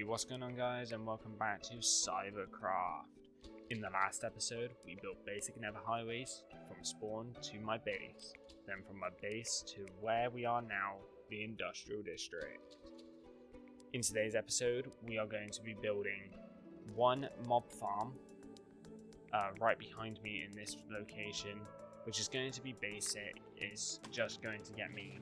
Hey, what's going on guys, and welcome back to CyberCraft. In the last episode, we built basic nether highways from spawn to my base, then from my base to where we are now, the industrial district. In today's episode, we are going to be building one mob farm right behind me in this location, which is going to be basic. It's just going to get me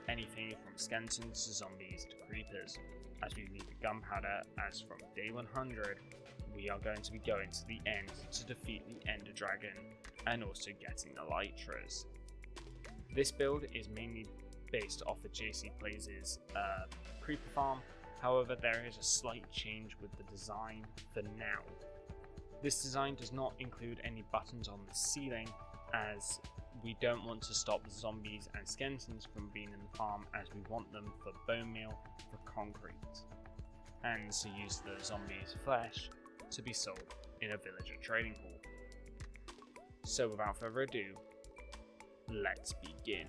anything from skeletons to zombies to creepers, as we need the gunpowder, as from day 100 we are going to be going to the end to defeat the ender dragon and also getting the elytras. This build is mainly based off of JC Plaze's creeper farm, however there is a slight change with the design for now. This design does not include any buttons on the ceiling, as we don't want to stop zombies and skeletons from being in the farm, as we want them for bone meal for concrete, and to use the zombies' flesh to be sold in a villager trading hall. So without further ado, let's begin.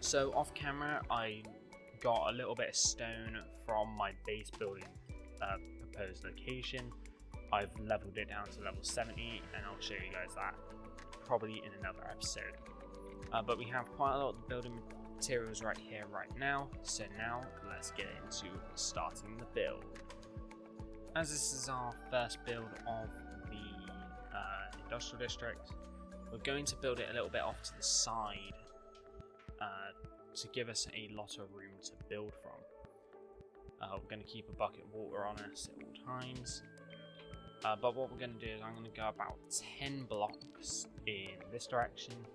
So off camera I got a little bit of stone from my base building proposed location. I've leveled it down to level 70 and I'll show you guys that probably in another episode. But we have quite a lot of building materials right here, right now. So now let's get into starting the build. As this is our first build of the industrial district, we're going to build it a little bit off to the side to give us a lot of room to build from. We're going to keep a bucket of water on us at all times. But what we're going to do is I'm going to go about 10 blocks in this direction,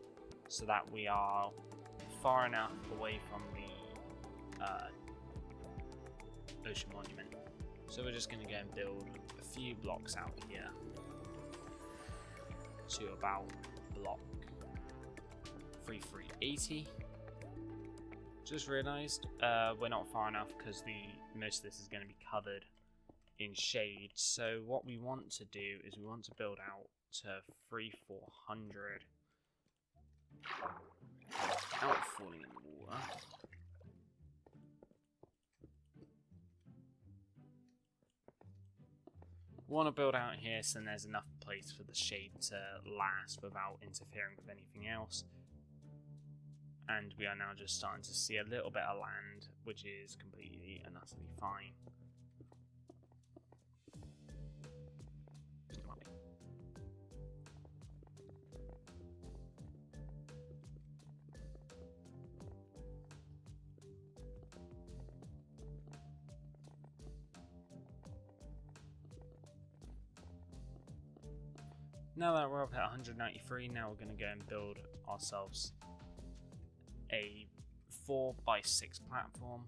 so that we are far enough away from the ocean monument. So we're just going to go and build a few blocks out here to about block 3380. Just realised we're not far enough because most of this is going to be covered in shade. So what we want to do is we want to build out to 3400 without falling in the water. We want to build out here so there's enough place for the shade to last without interfering with anything else. And we are now just starting to see a little bit of land, which is completely and utterly fine. Now that we're up at 193, now we're going to go and build ourselves a 4x6 platform.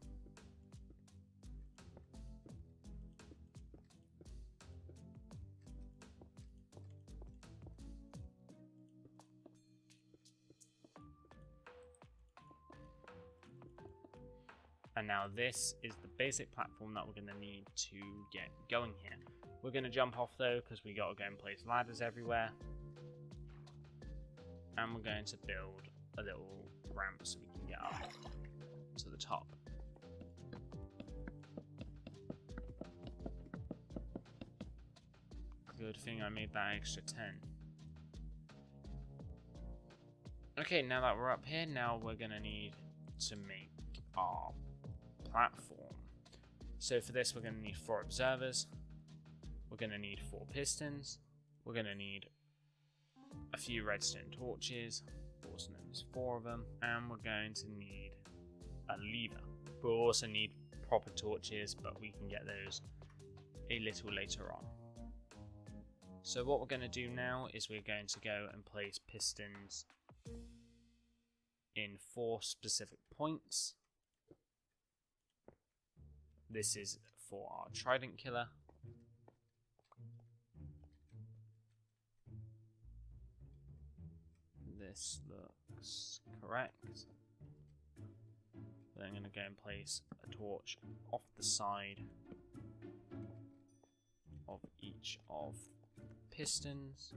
And now this is the basic platform that we're going to need to get going here. We're going to jump off though, because we got to go and place ladders everywhere. And we're going to build a little ramp so we can get up to the top. Good thing I made that extra 10. Okay, now that we're up here, now we're going to need to make our platform. So for this we're going to need 4 observers, we're going to need 4 pistons, we're going to need a few redstone torches, also known as 4 of them, and we're going to need a lever. We'll also need proper torches, but we can get those a little later on. So what we're going to do now is we're going to go and place pistons in 4 specific points. This is for our trident killer. This looks correct. Then I'm going to go and place a torch off the side of each of the pistons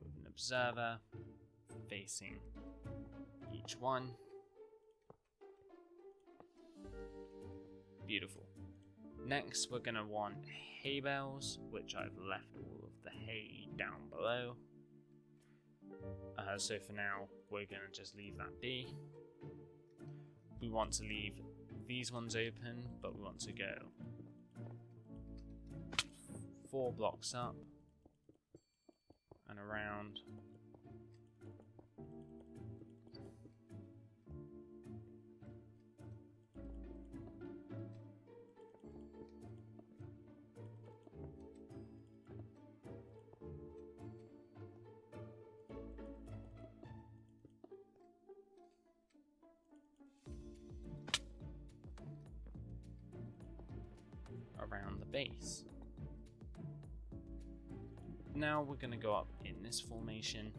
with an observer facing each one. Beautiful. Next, we're going to want hay bales, which I've left all of the hay down below. So for now, we're going to just leave that be. We want to leave these ones open, but we want to go 4 blocks up and around. Around the base. Now we're going to go up in this formation.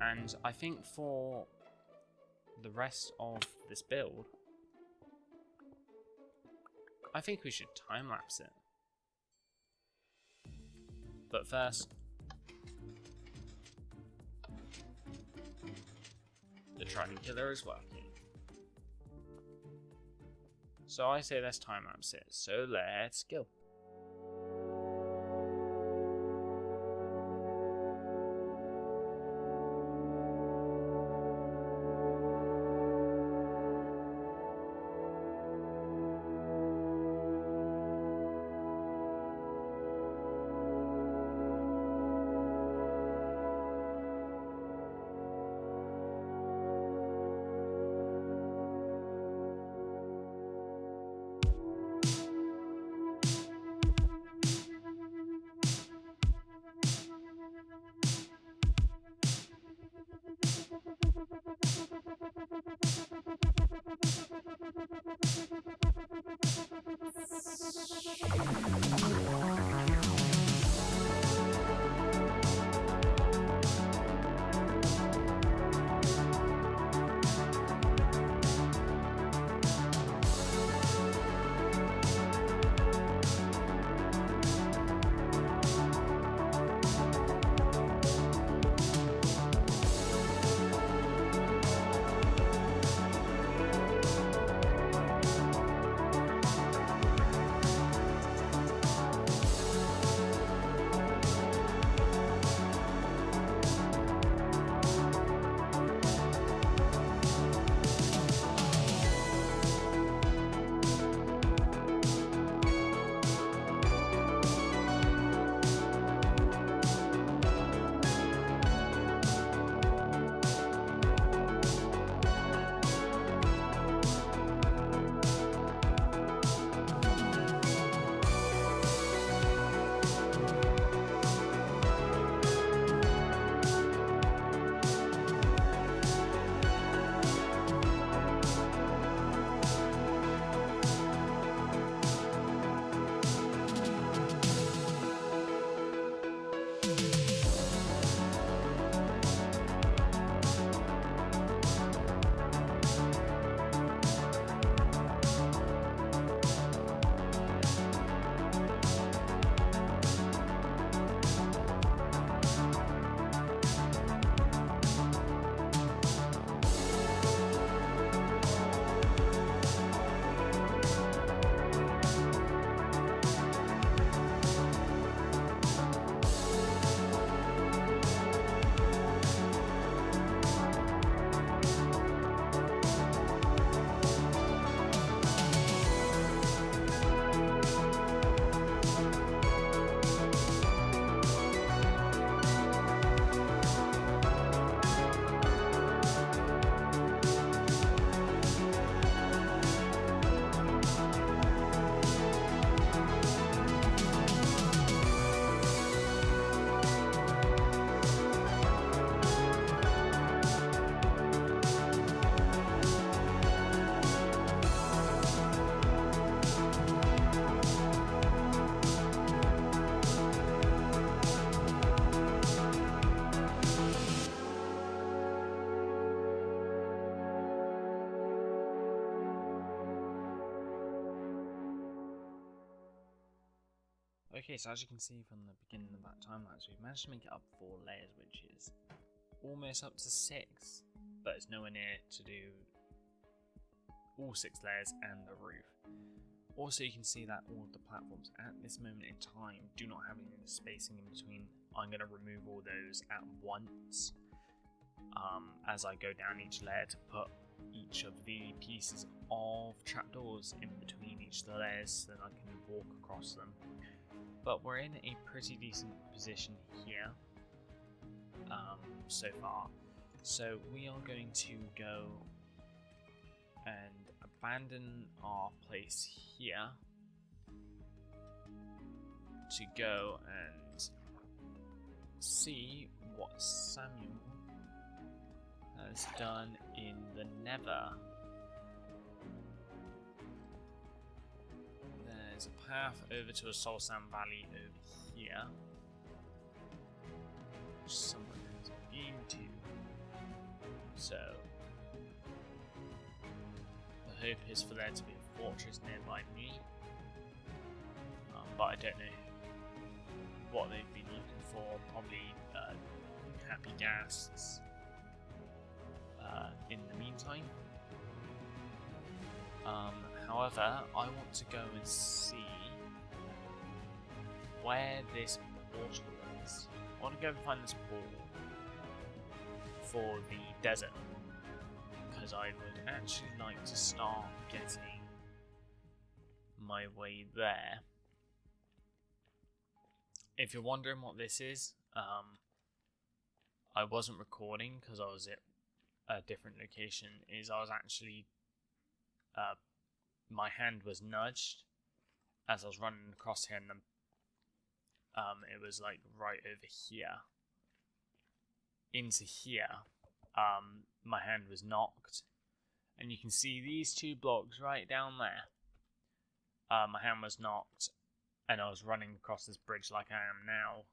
And I think for the rest of this build, I think we should time lapse it. But first, the Trident Killer is working. So I say let's time lapse it, so let's go. Okay, so as you can see from the beginning of that time lapse, we've managed to make it up 4 layers, which is almost up to 6. but it's nowhere near to do all 6 layers and the roof. Also, you can see that all of the platforms at this moment in time do not have any spacing in between. I'm going to remove all those at once as I go down each layer to put each of the pieces of trapdoors in between each of the layers so that I can walk across them. But we're in a pretty decent position here so far. So we are going to go and abandon our place here to go and see what Samuel has done in the Nether. There's a path over to a Soul Sand Valley over here, which someone has been to. So the hope is for there to be a fortress nearby me, but I don't know what they've been looking for. Probably happy ghasts in the meantime. However, I want to go and see where this portal is. I want to go and find this portal for the desert, because I would actually like to start getting my way there. If you're wondering what this is, I wasn't recording because I was at a different location. I was actually my hand was nudged as I was running across here, and it was like right over here into here. My hand was knocked, and you can see these 2 blocks right down there. My hand was knocked, and I was running across this bridge like I am now,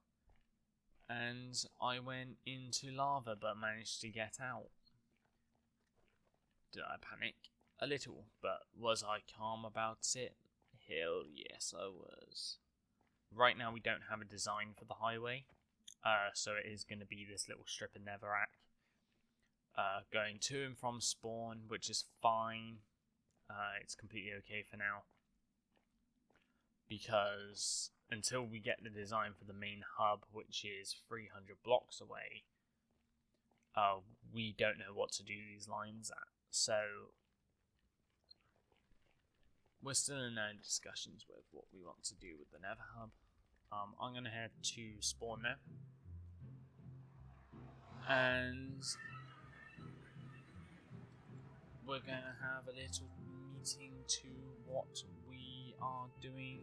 and I went into lava but managed to get out. Did I panic? A little, but was I calm about it? Hell yes, I was. Right now we don't have a design for the highway, so it is going to be this little strip of netherrack going to and from spawn, which is fine. It's completely okay for now, because until we get the design for the main hub, which is 300 blocks away, we don't know what to do these lines at. So we're still in early discussions with what we want to do with the Nether Hub. I'm going to head to spawn now, and we're going to have a little meeting to what we are doing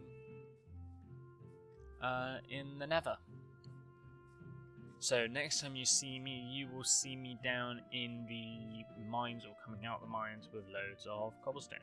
in the Nether. So next time you see me, you will see me down in the mines, or coming out the mines, with loads of cobblestone.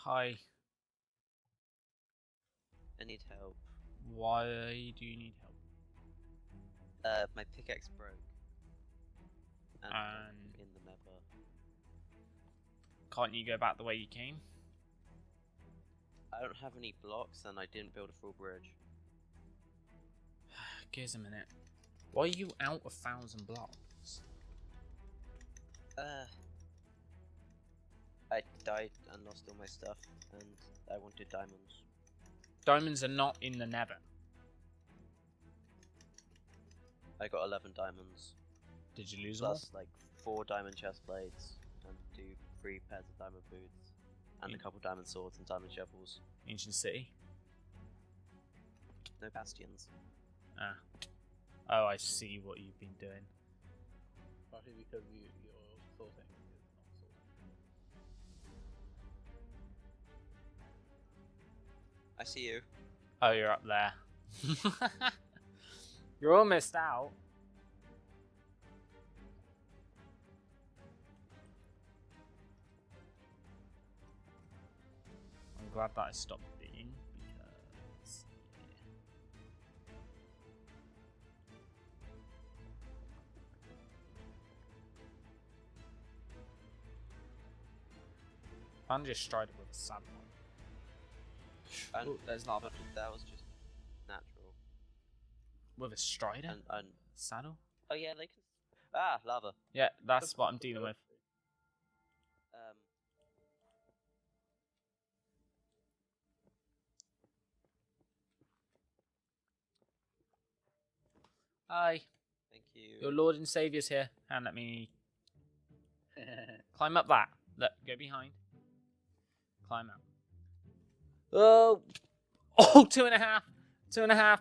Hi. I need help. Why do you need help? My pickaxe broke. And I'm in the nether. Can't you go back the way you came? I don't have any blocks and I didn't build a full bridge. Give us a minute. Why are you out 1,000 blocks? I died and lost all my stuff and I wanted diamonds. Diamonds are not in the nether. I got 11 diamonds. Did you lose them all? Plus like 4 diamond chest plates and 3 pairs of diamond boots. And a couple diamond swords and diamond shovels. Ancient City? No bastions. Ah. Oh, I see what you've been doing. Partly because your sorting is not sorting. I see you. Oh, you're up there. You're almost out. I'm glad that I stopped being because I'm just strider with a saddle. And Ooh, there's lava. that was just natural. With a strider? And Saddle? oh yeah, they can. Ah, lava. Yeah, that's what I'm dealing with. Hi. Thank you. Your Lord and Saviour's here. And let me climb up that. Look, go behind. Climb up. Oh! Oh, 2.5. 2.5.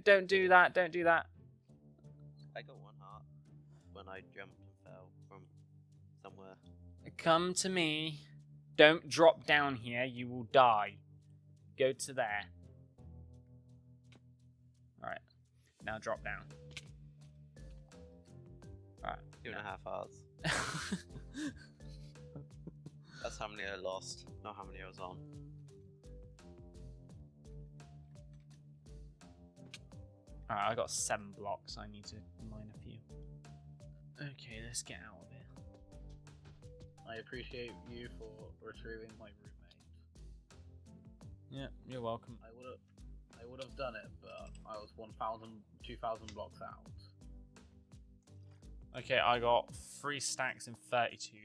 Don't do that. Don't do that. I got 1 heart when I jumped and fell from somewhere. Come to me. Don't drop down here. You will die. Go to there. Alright. Now drop down. Alright. 2.5 hearts. That's how many I lost, not how many I was on. Alright, I got 7 blocks. I need to mine a few. Okay, let's get out of here. I appreciate you for retrieving my roommate. Yeah, you're welcome. I would have done it, but I was 1,000, 2,000 blocks out. Okay, I got 3 stacks and 32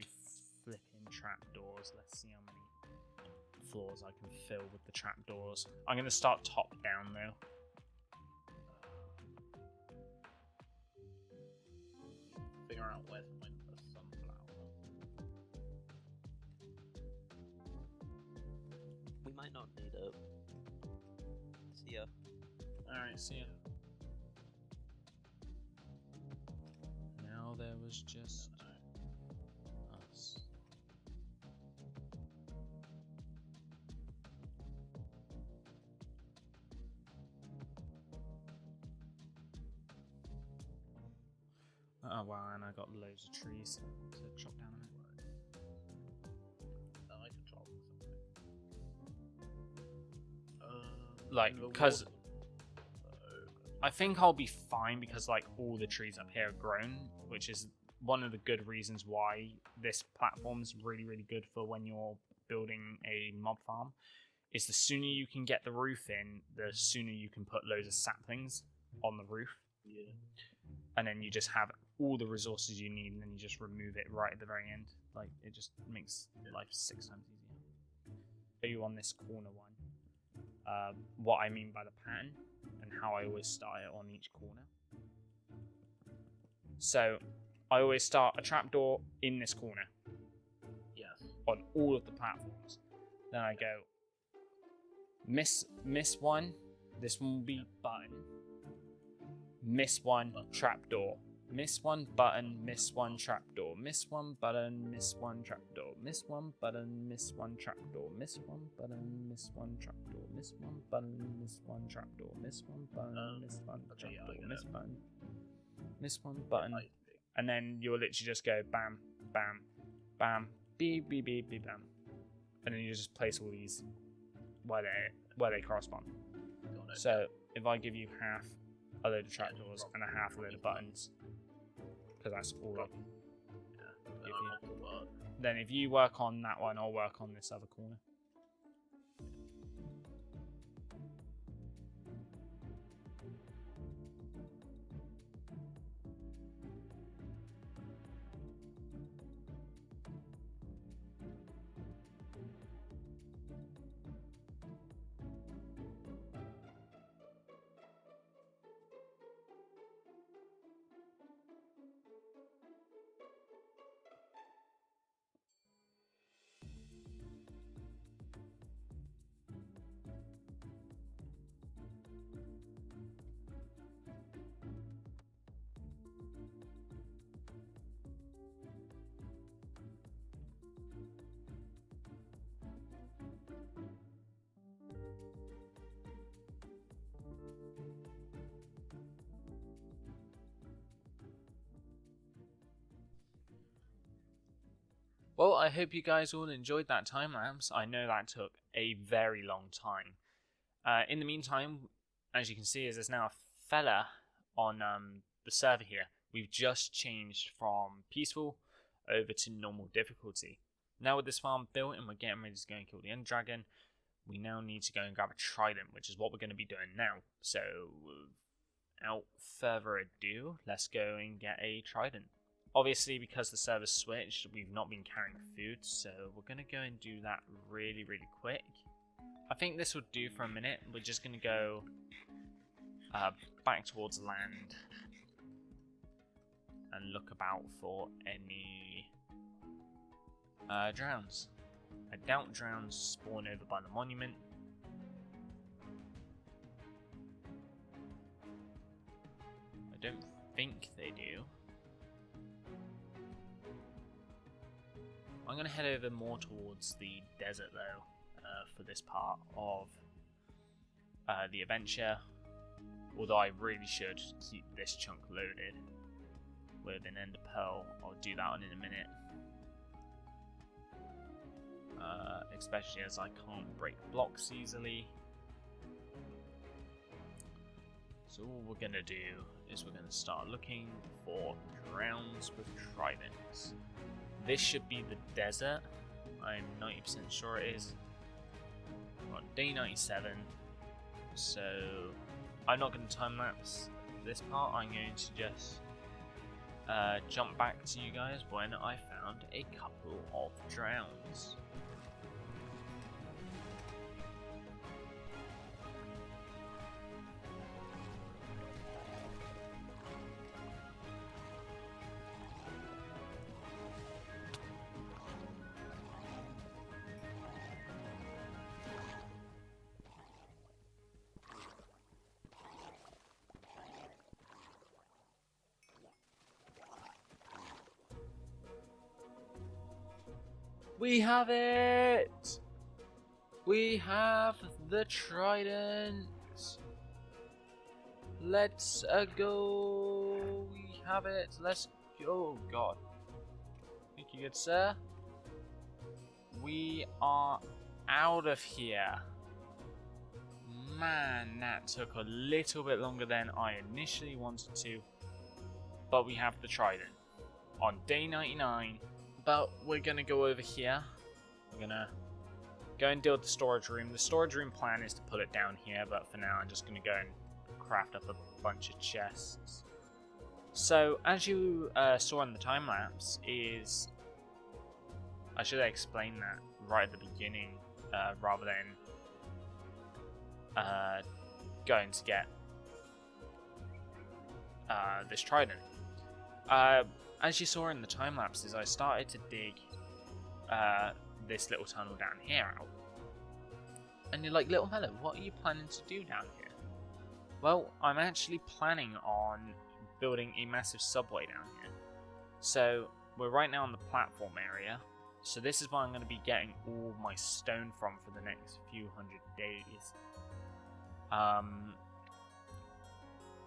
flipping trapdoors. Let's see how many floors I can fill with the trapdoors. I'm going to start top down though. Figure out where to find the sunflower. We might not need it. See ya. Alright, see ya. Now there was just us. Oh wow, and I got loads of trees to chop down a minute. I like to chop something. Like, because I think I'll be fine because like all the trees up here are grown, which is one of the good reasons why this platform's really, really good for when you're building a mob farm. Is the sooner you can get the roof in, the sooner you can put loads of saplings on the roof. Yeah. And then you just have all the resources you need, and then you just remove it right at the very end. Like, it just makes life 6 times easier. Show you on this corner one what I mean by the pattern and how I always start it on each corner. So I always start a trapdoor in this corner. Yes. On all of the platforms. Then I go miss one. This one will be button. Miss one, trapdoor. Miss one button, miss one trapdoor. Miss one button, miss one trapdoor. Miss one button, miss one trapdoor. Miss one button, miss one trapdoor. Miss one button, miss one trapdoor. Miss one button, miss one trapdoor. Miss button. Miss one button. And then you'll literally just go bam, bam, bam, beep, beep, beep, beep, bam. and then you just place all these where they correspond. Got it. So if I give you half a load of trapdoors and a half a load of buttons, because that's all I can Then give I'm you. off to work. Then if you work on that one, I'll work on this other corner. Well, I hope you guys all enjoyed that time lapse. I know that took a very long time. In the meantime, as you can see, there's now a fella on the server here. We've just changed from peaceful over to normal difficulty. Now with this farm built and we're getting ready to go and kill the end dragon, we now need to go and grab a trident, which is what we're going to be doing now. So, without further ado, let's go and get a trident. Obviously, because the server's switched, we've not been carrying food, so we're going to go and do that really, really quick. I think this would do for a minute. We're just going to go back towards land and look about for any drowns. I doubt drowns spawn over by the monument. I don't think they do. I'm going to head over more towards the desert though, for this part of the adventure, although I really should keep this chunk loaded with an ender pearl. I'll do that one in a minute, especially as I can't break blocks easily. So all we're going to do is we're going to start looking for drowns with tridents. This should be the desert. I'm 90% sure it is. We're on day 97. So I'm not going to time lapse this part. I'm going to just jump back to you guys when I found a couple of drowns. We have it! We have the trident! Let's go! We have it! Let's go! Oh god. Thank you, good sir. We are out of here. Man, that took a little bit longer than I initially wanted to. But we have the trident on day 99. But we're going to go over here. We're going to go and deal with the storage room. The storage room plan is to put it down here, but for now I'm just going to go and craft up a bunch of chests. So, as you saw in the time lapse, I should have explained that right at the beginning, rather than going to get this trident. As you saw in the time lapses, I started to dig this little tunnel down here out. And you're like, Littlemellow, what are you planning to do down here? Well, I'm actually planning on building a massive subway down here. So, we're right now on the platform area. So this is where I'm going to be getting all my stone from for the next few hundred days.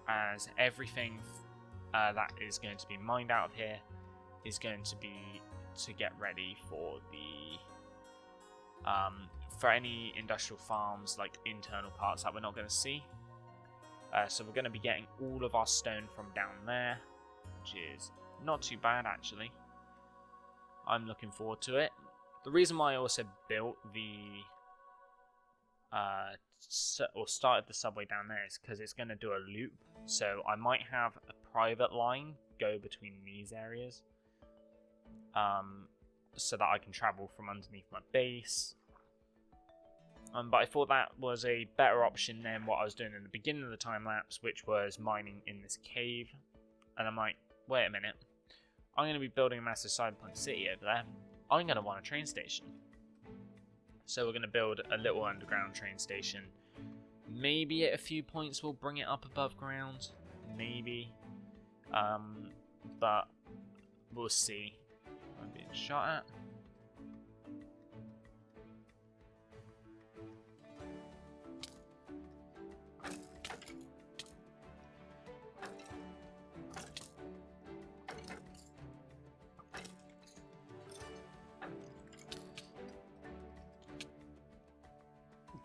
As everything that is going to be mined out of here is going to be to get ready for the for any industrial farms, like internal parts that we're not going to see. So we're going to be getting all of our stone from down there, which is not too bad actually. I'm looking forward to it. The reason why I also built the or started the subway down there is because it's going to do a loop. So I might have a private line go between these areas, so that I can travel from underneath my base. But I thought that was a better option than what I was doing in the beginning of the time lapse, which was mining in this cave. And I'm like, wait a minute, I'm going to be building a massive cyberpunk city over there. I'm going to want a train station. So we're going to build a little underground train station. Maybe at a few points we'll bring it up above ground. Maybe. But we'll see. I'm being shot at.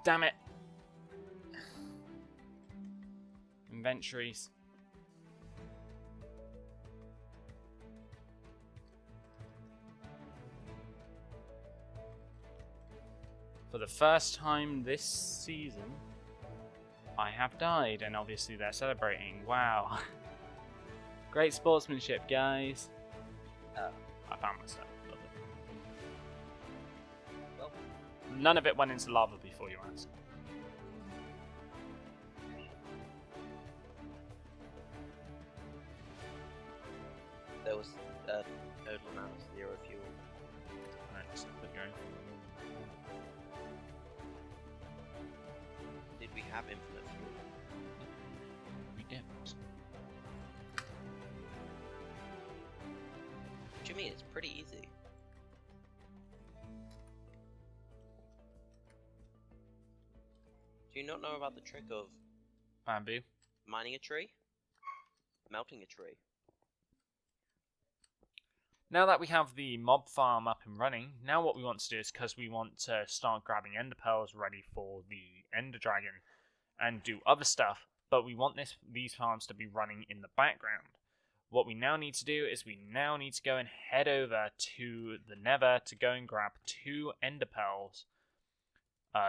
Damn it. Inventories. For the first time this season, I have died, and obviously they're celebrating. Wow. Great sportsmanship, guys. I found my stuff. Well, none of it went into lava before you asked. there was a total amount of 0 fuel. Right, so put your own. Did we have infinite fuel? We didn't. What do you mean? It's pretty easy. Do you not know about the trick of Bamboo. mining a tree? Melting a tree? Now that we have the mob farm up and running, now what we want to do is, because we want to start grabbing ender pearls ready for the ender dragon and do other stuff, but we want these farms to be running in the background. What we now need to do is we now need to go and head over to the Nether to go and grab 2 ender pearls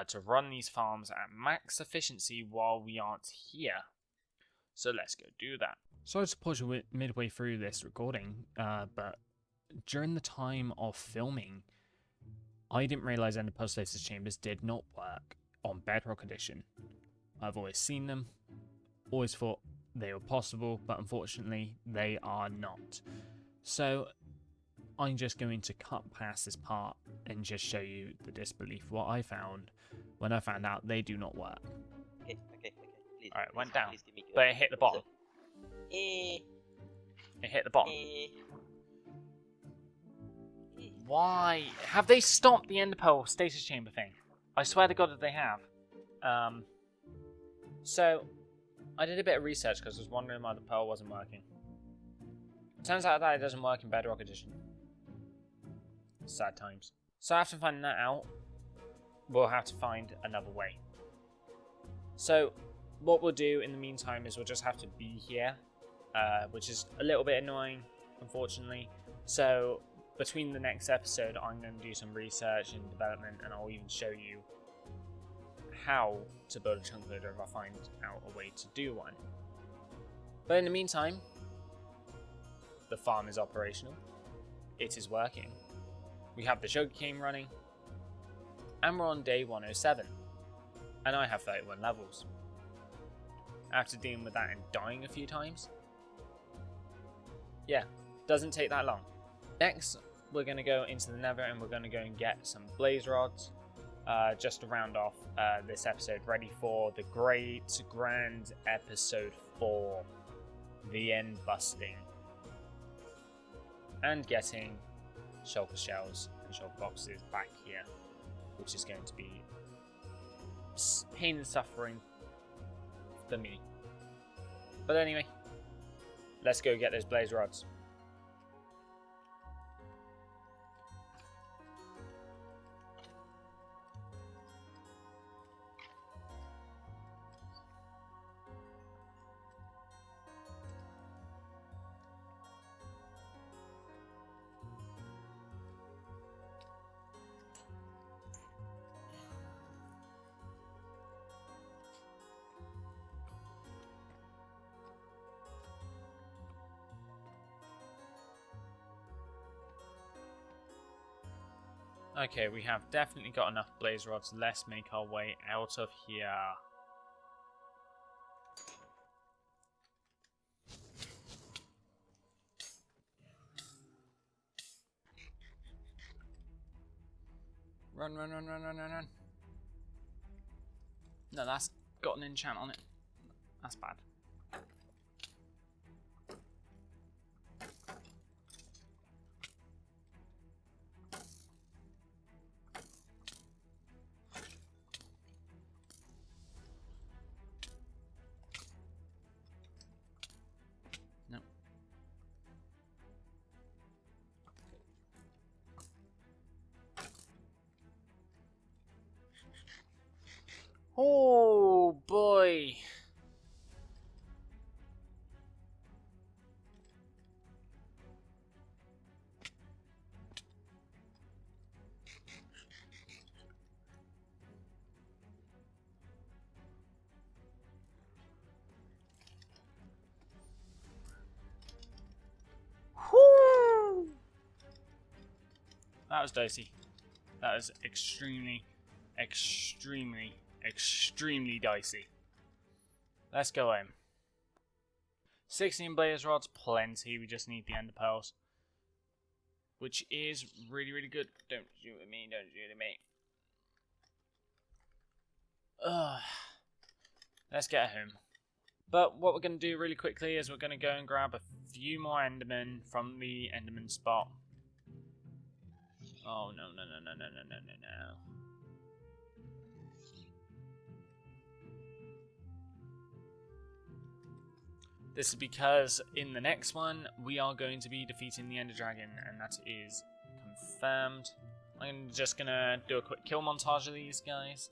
to run these farms at max efficiency while we aren't here. So let's go do that. Sorry to pause you midway through this recording, but during the time of filming, I didn't realize ender pearl stasis chambers did not work on Bedrock Edition. I've always seen them, always thought they were possible, but unfortunately they are not. So I'm just going to cut past this part and just show you the disbelief what I found when I found out they do not work. Okay. Please, Alright, please, went down, please give me good. but it hit the bottom. Eh. It hit the bottom. Eh. Why? Have they stopped the ender pearl stasis chamber thing? I swear to God that they have. So, I did a bit of research because I was wondering why the pearl wasn't working. Turns out that it doesn't work in Bedrock Edition. Sad times. So after finding that out, we'll have to find another way. So, what we'll do in the meantime is we'll just have to be here, which is a little bit annoying, unfortunately. So, between the next episode, I'm going to do some research and development, and I'll even show you how to build a chunk loader if I find out a way to do one. But in the meantime, the farm is operational. It is working. We have the sugarcane running, and we're on day 107, and I have 31 levels. After dealing with that and dying a few times, yeah, doesn't take that long. Next, we're going to go into the Nether and we're going to go and get some blaze rods, just to round off this episode, ready for the great grand episode 4, the end busting, and getting shulker shells and shulker boxes back here, which is going to be pain and suffering for me. But anyway, let's go get those blaze rods. Okay, we have definitely got enough blaze rods. Let's make our way out of here. Run, run, run, run, run, run, run. No, that's got an enchant on it. That's bad. No. Oh boy. Whoo! That was dicey. That was extremely dicey. Let's go in. 16 blaze rods, plenty. We just need the ender pearls, which is really good. Don't shoot at me. Don't shoot at me. Ugh. Let's get home. But what we're going to do really quickly is we're going to go and grab a few more endermen from the enderman spot. Oh no. This is because in the next one we are going to be defeating the Ender Dragon, and that is confirmed. I'm just gonna do a quick kill montage of these guys,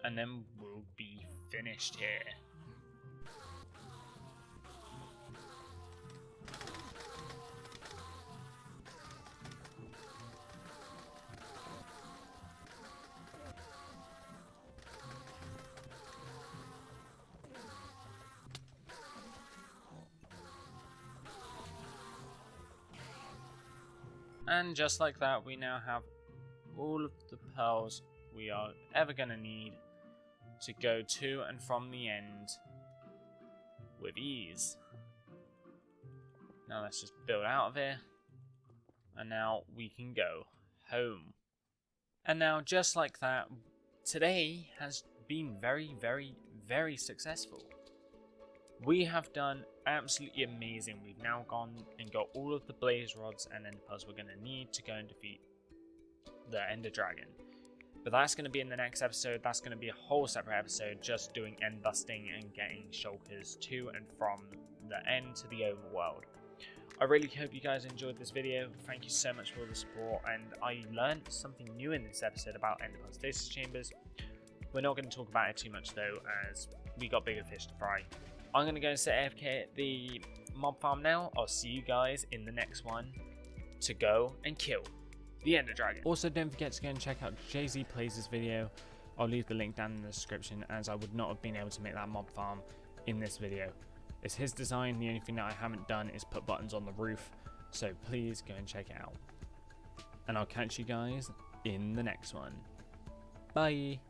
and then we'll be finished here. And just like that, we now have all of the pearls we are ever going to need to go to and from the end with ease. Now let's just build out of here, and now we can go home. And now just like that, today has been very successful. We have done absolutely amazing. We've now gone and got all of the blaze rods and ender pearls we're going to need to go and defeat the Ender Dragon. But that's going to be in the next episode. That's going to be a whole separate episode just doing end busting and getting shulkers to and from the end to the overworld. I really hope you guys enjoyed this video. Thank you so much for all the support, and I learned something new in this episode about ender pearl stasis chambers. We're not going to talk about it too much though, as we got bigger fish to fry. I'm going to go and set AFK at the mob farm now. I'll see you guys in the next one to go and kill the Ender Dragon. Also, don't forget to go and check out Jay-Z Plaze's video. I'll leave the link down in the description, as I would not have been able to make that mob farm in this video. It's his design. The only thing that I haven't done is put buttons on the roof, so please go and check it out. And I'll catch you guys in the next one. Bye.